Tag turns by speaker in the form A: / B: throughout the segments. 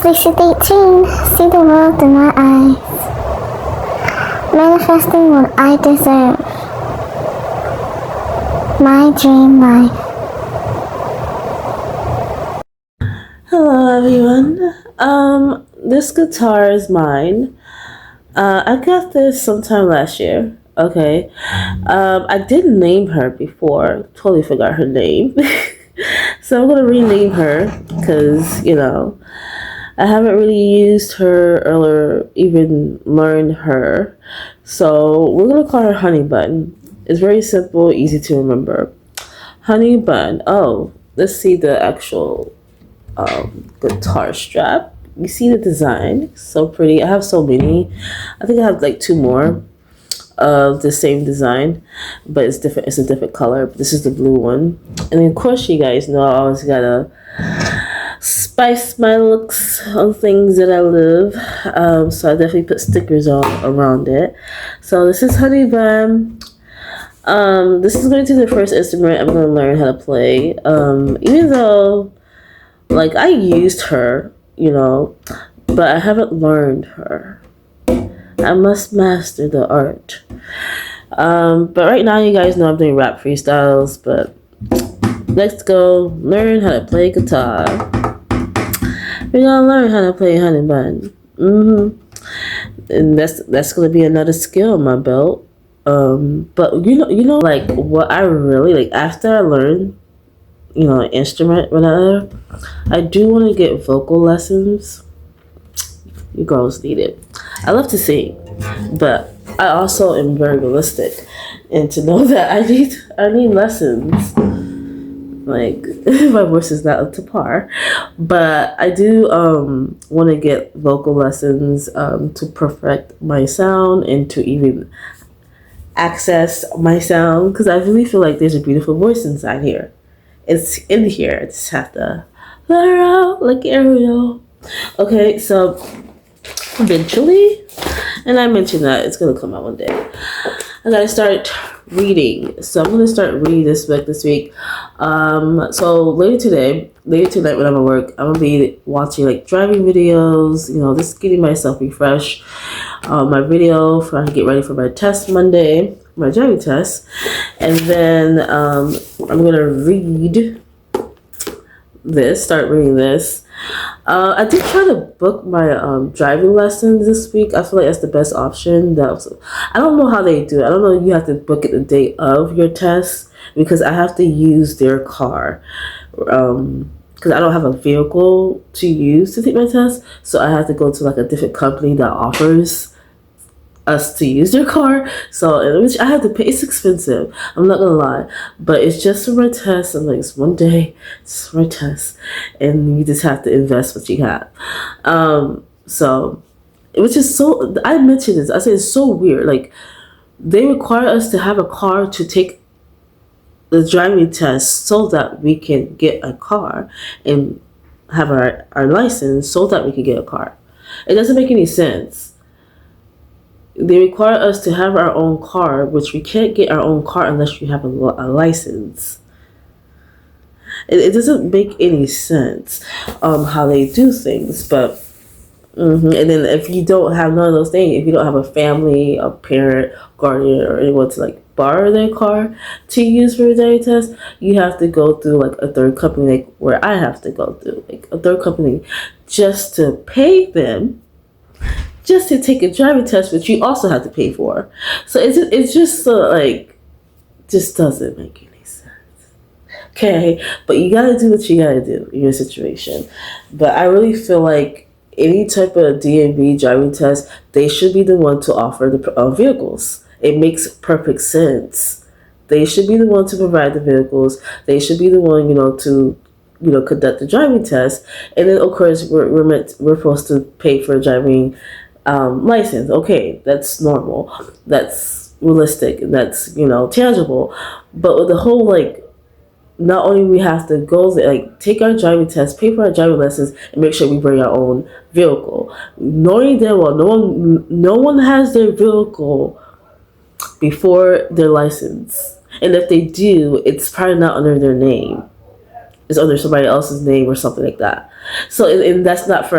A: Lisa 18. See the world through my eyes. Manifesting what I deserve. My dream life.
B: Hello everyone. This guitar is mine. I got this sometime last year. Okay. I did name her before. Totally forgot her name. So I'm gonna rename her because, I haven't really used her or even learned her. So we're gonna call her Honey Bun. It's very simple, easy to remember. Honey Bun. Oh, let's see the actual guitar strap. You see the design, so pretty. I have so many. I think I have like two more of the same design, but it's different. It's a different color. This is the blue one, and then of course you guys know I always gotta spice my looks on things that I love. So I definitely put stickers on around it. So this is Honey Bun. This is going to be the first instrument I'm going to learn how to play. Even though like I used her, but I haven't learned her. I must master the art. But right now you guys know I'm doing rap freestyles, but let's go learn how to play guitar. We're gonna learn how to play Honey Bun. And that's gonna be another skill on my belt. But like what I really like after I learn an instrument, whatever, I do want to get vocal lessons. You girls need it. I love to sing, but I also am very realistic, and to know that I need lessons. Like my voice is not up to par, but I do want to get vocal lessons to perfect my sound and to even access my sound, because I really feel like there's a beautiful voice inside here. It's in here. I just have to let her out like Ariel. Okay, so eventually, and I mentioned that it's gonna come out one day, I gotta start reading. So I'm gonna start reading this book this week. So later tonight when I'm at work, I'm gonna be watching like driving videos, just getting myself refreshed. My video for I get ready for my test Monday, my driving test, and then I'm gonna start reading this. I did try to book my driving lessons this week. I feel like that's the best option. I don't know how they do it. I don't know if you have to book it the day of your test, because I have to use their car. Because I don't have a vehicle to use to take my test, so I have to go to like a different company that offers us to use their car. So which I have to pay. It's expensive, I'm not gonna lie, but it's just for my test. I'm like, it's one day, it's for my test, and you just have to invest what you have. So which is so, I mentioned this, I said it's so weird. Like they require us to have a car to take the driving test so that we can get a car and have our license so that we can get a car. It doesn't make any sense. They require us to have our own car, which we can't get our own car unless you have a license. It doesn't make any sense how they do things, but and then if you don't have none of those things, if you don't have a family, a parent, guardian, or anyone to like borrow their car to use for a driving test, you have to go through like a third company, like where I have to go through like a third company just to pay them just to take a driving test, which you also have to pay for. So it's just just doesn't make any sense. Okay, but you gotta do what you gotta do in your situation. But I really feel like any type of DMV driving test, they should be the one to offer the vehicles. It makes perfect sense. They should be the one to provide the vehicles. They should be the one, to conduct the driving test. And then of course we're supposed to pay for a driving license. Okay, that's normal, that's realistic, that's tangible. But with the whole not only we have to go there, take our driving test, pay for our driving lessons, and make sure we bring our own vehicle, knowing damn well no one has their vehicle before their license, and if they do, it's probably not under their name. is under somebody else's name or something like that. So and that's not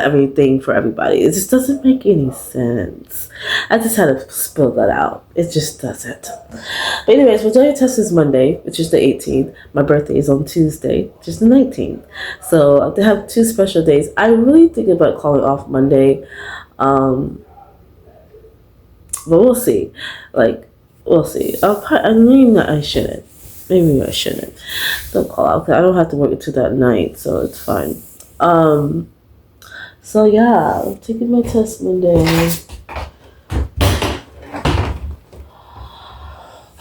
B: everything for everybody. It just doesn't make any sense. I just had to spill that out. It just doesn't. But anyways, vagina test is Monday, which is the 18th. My birthday is on Tuesday, which is the 19th. So I have 2 special days. I really think about calling off Monday. But we'll see. We'll see. I shouldn't. Maybe I shouldn't. Don't call out. I don't have to work until that night, so it's fine. So yeah, I'm taking my test Monday.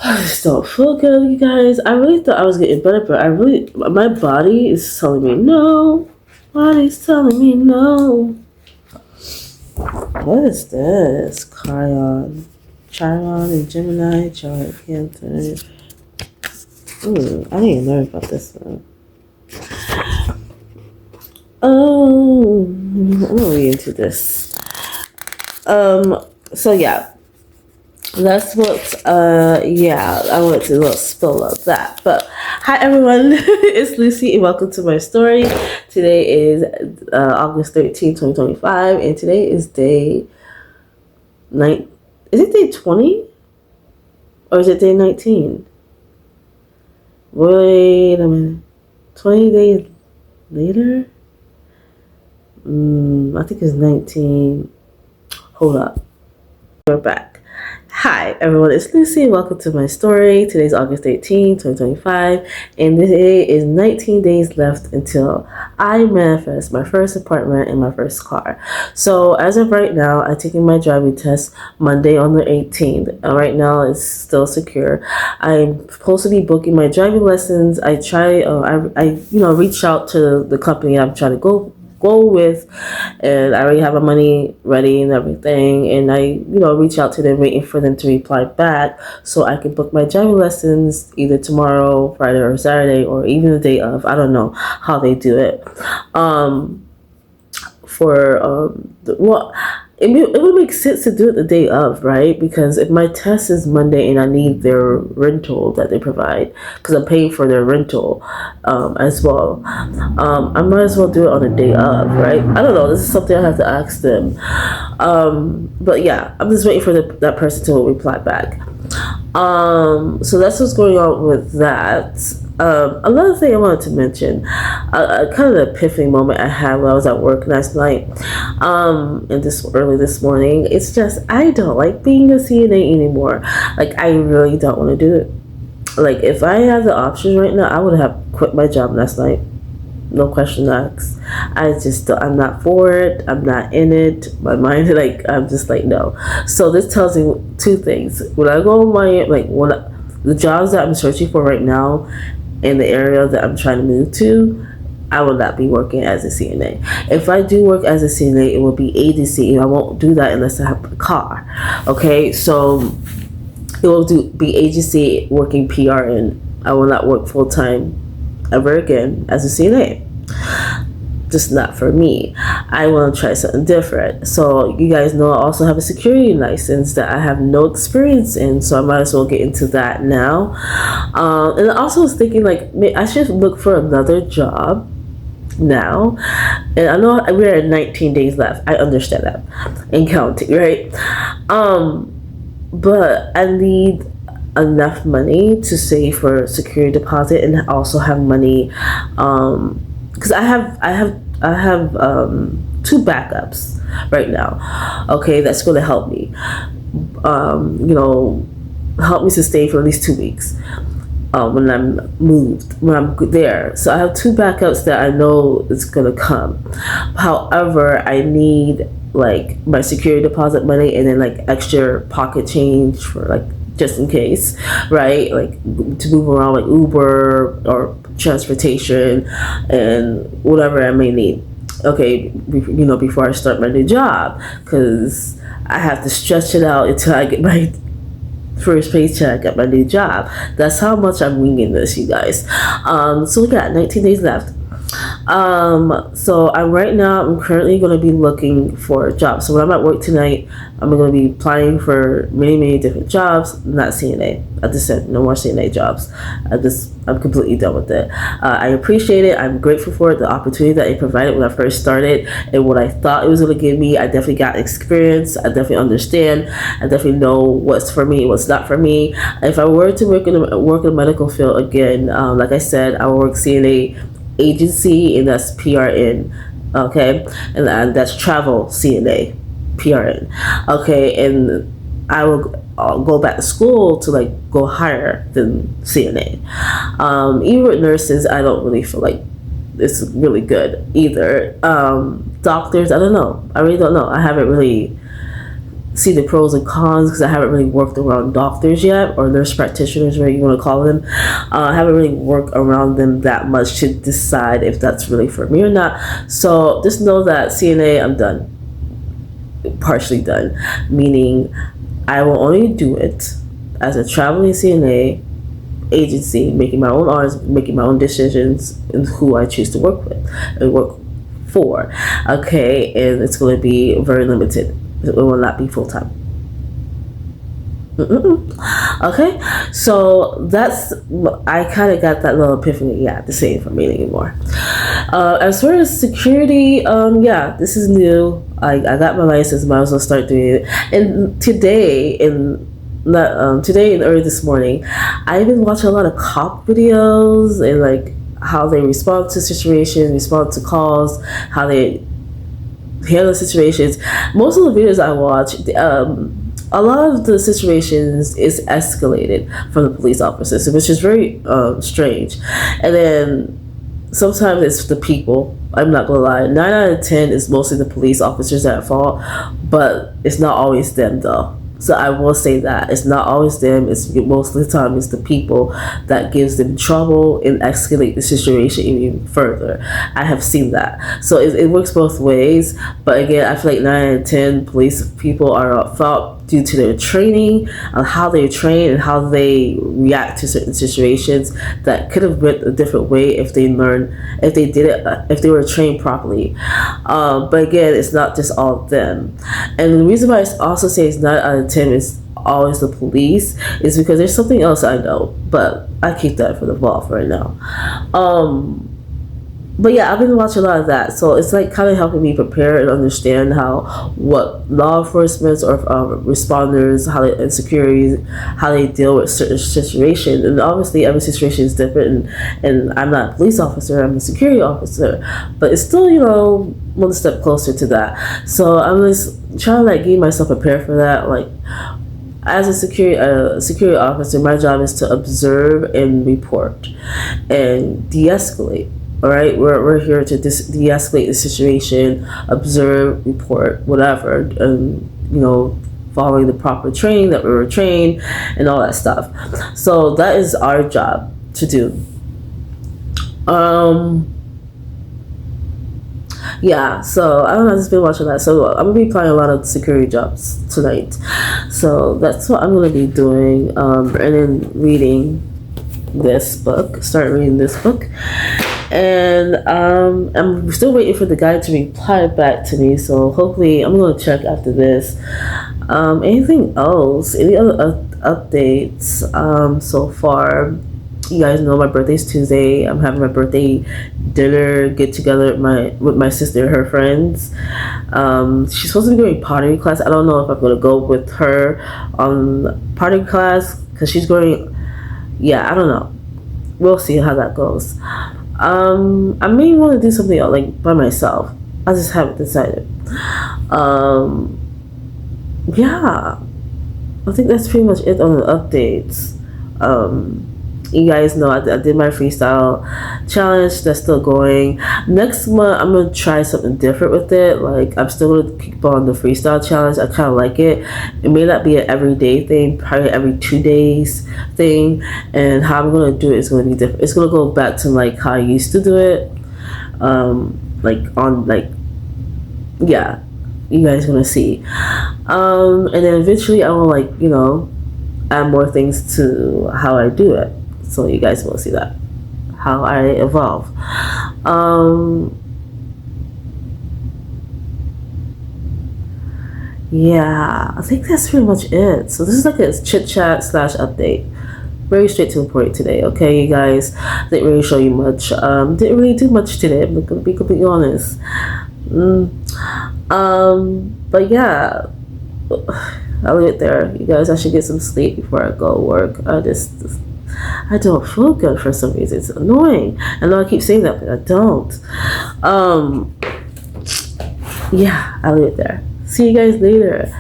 B: I just don't feel good, you guys. I really thought I was getting better, but my body is telling me no. Body's telling me no. What is this? Chiron and Gemini, chart, Cancer. I didn't learn about this one. Oh, I'm really into this. So yeah. That's what, I went to a little spill of that. But hi everyone, it's Lucy and welcome to my story. Today is August 13, 2025, and today is day 9. Is it day 20? Or is it day 19? Wait a minute. 20 days later? I think it's 19. Hold up. We're back. Hi everyone, it's Lucy and welcome to my story. Today's August 18, 2025, and today is 19 days left until I manifest my first apartment and my first car. So as of right now, I'm taking my driving test Monday on the 18th. Right now it's still secure. I'm supposed to be booking my driving lessons. I reach out to the company I'm trying to go with, and I already have my money ready and everything, and I reach out to them waiting for them to reply back so I can book my driving lessons either tomorrow, Friday or Saturday, or even the day of. I don't know how they do it. It would make sense to do it the day of, right? Because if my test is Monday and I need their rental that they provide, because I'm paying for their rental as well, I might as well do it on the day of, right? I don't know. This is something I have to ask them. But yeah, I'm just waiting for that person to reply back. So that's what's going on with that. Another thing I wanted to mention, a kind of epiphany moment I had when I was at work last night, and early this morning. It's just, I don't like being a CNA anymore. Like, I really don't want to do it. Like, if I had the option right now, I would have quit my job last night. No question asked. I'm not for it. I'm not in it. My mind, I'm just like, no. So this tells me 2 things. When I go the jobs that I'm searching for right now in the area that I'm trying to move to, I will not be working as a CNA. If I do work as a CNA, it will be agency, and I won't do that unless I have a car. Okay, so it will be agency working PRN. I will not work full time ever again as a CNA. Just not for me. I want to try something different. So you guys know I also have a security license that I have no experience in, so I might as well get into that now. And I also was thinking I should look for another job now. And I know we're at 19 days left. I understand that and counting, right? But I need enough money to save for security deposit and also have money because I have 2 backups right now. Okay, that's going to help me help me sustain for at least 2 weeks when I'm there. So I have 2 backups that I know is going to come. However, I need my security deposit money and then extra pocket change for just in case, right? To move around Uber or transportation and whatever I may need. Okay, before I start my new job, because I have to stretch it out until I get my first paycheck at my new job. That's how much I'm winging this, you guys. So we got 19 days left. So I'm currently going to be looking for jobs. So when I'm at work tonight, I'm going to be applying for many different jobs. Not CNA. I just said no more CNA jobs. I'm completely done with it. I appreciate it. I'm grateful for it. The opportunity that it provided when I first started and what I thought it was going to give me. I definitely got experience. I definitely understand. I definitely know what's for me, what's not for me. If I were to work in the medical field again, like I said, I will work CNA agency, and that's PRN. Okay, and that's travel CNA, PRN. Okay, and I will go back to school to like go higher than CNA. Even with nurses, I don't really feel like it's really good either. Doctors, I don't know. I really don't know. I haven't really see the pros and cons because I haven't really worked around doctors yet, or nurse practitioners, whatever you want to call them. I haven't really worked around them that much to decide if that's really for me or not. So just know that CNA, I'm done, partially done, meaning I will only do it as a traveling CNA agency, making my own orders, making my own decisions, and who I choose to work with and work for. Okay, and it's going to be very limited. It will not be full time. Okay, so I kind of got that little epiphany. Yeah, the same for me anymore. As far as security, yeah, this is new. I got my license, might as well start doing it. And today and early this morning, I've been watching a lot of cop videos and like how they respond to situations, respond to calls, how they handle situations. Most of the videos I watch, a lot of the situations is escalated from the police officers, which is very strange. And then sometimes it's the people. I'm not gonna lie. 9 out of 10 is mostly the police officers at fault, but it's not always them though. So I will say that it's not always them. It's most of the time it's the people that gives them trouble and escalate the situation even further. I have seen that. So it works both ways. But again, I feel like 9 out of 10 police people are at fault due to their training, on how they train and how they react to certain situations that could have went a different way if they were trained properly. But again, it's not just all of them. And the reason why I also say it's 9 out of 10 is always the police is because there's something else I know, but I keep that for the vault right now. But yeah, I've been watching a lot of that, so it's like kind of helping me prepare and understand what law enforcement or responders, and security, how they deal with certain situations. And obviously, every situation is different. And I'm not a police officer; I'm a security officer, but it's still one step closer to that. So I'm just trying to like get myself prepared for that. Like as a security officer, my job is to observe and report and de-escalate. All right, we're here to de-escalate the situation, observe, report, whatever, and following the proper training that we were trained, and all that stuff. So that is our job to do. Yeah, so I don't know, I've just been watching that. So I'm gonna be applying a lot of security jobs tonight. So that's what I'm gonna be doing, and then start reading this book. And I'm still waiting for the guy to reply back to me, so hopefully I'm going to check after this. Anything else? Any other updates so far? You guys know my birthday's Tuesday. I'm having my birthday dinner get together with my sister and her friends. She's supposed to be doing pottery class. I don't know if I'm going to go with her on pottery class because she's going. Yeah, I don't know. We'll see how that goes. I may want to do something else, like by myself. I just haven't decided. Yeah, I think that's pretty much it on the updates. You guys know I did my freestyle challenge. That's still going. Next month I'm gonna try something different with it. Like I'm still gonna keep on the freestyle challenge. I kind of like it. It may not be an everyday thing, probably every 2 days thing. And how I'm gonna do it is gonna be different. It's gonna go back to like how I used to do it. Yeah, you guys gonna see. And then eventually I will add more things to how I do it. So you guys will see that, how I evolve. Um, yeah, I think that's pretty much it. So this is like a chit chat slash update. Very straight to the point today, okay, you guys. Didn't really show you much. Didn't really do much today. I'm gonna be completely honest. But yeah, I'll leave it there. You guys, I should get some sleep before I go work. I don't feel good for some reason. It's annoying. I know I keep saying that, but I don't. Yeah, I'll leave it there. See you guys later.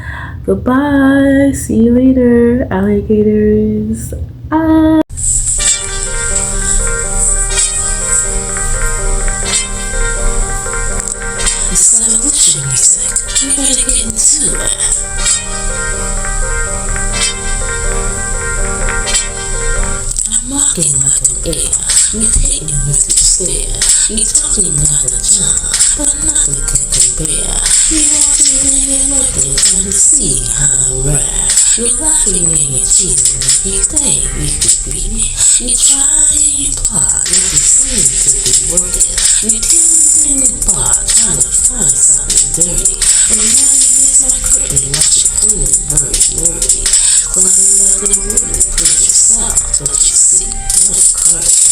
B: Goodbye. See you later, alligators. It's evolution music. We gotta get into it. I'm walking like an air. You take me with your stare. You talk me like a John, but nothing can compare. You walking and you're looking, trying to see how I rap. You're laughing and you're cheating. You think you could beat me. You try and you plot, nothing seems to be working. You tease in the bar, trying to find something dirty. But now you miss my curtain, watch it clean, hurry. Climbing out the room, put yourself, but you see, no curse.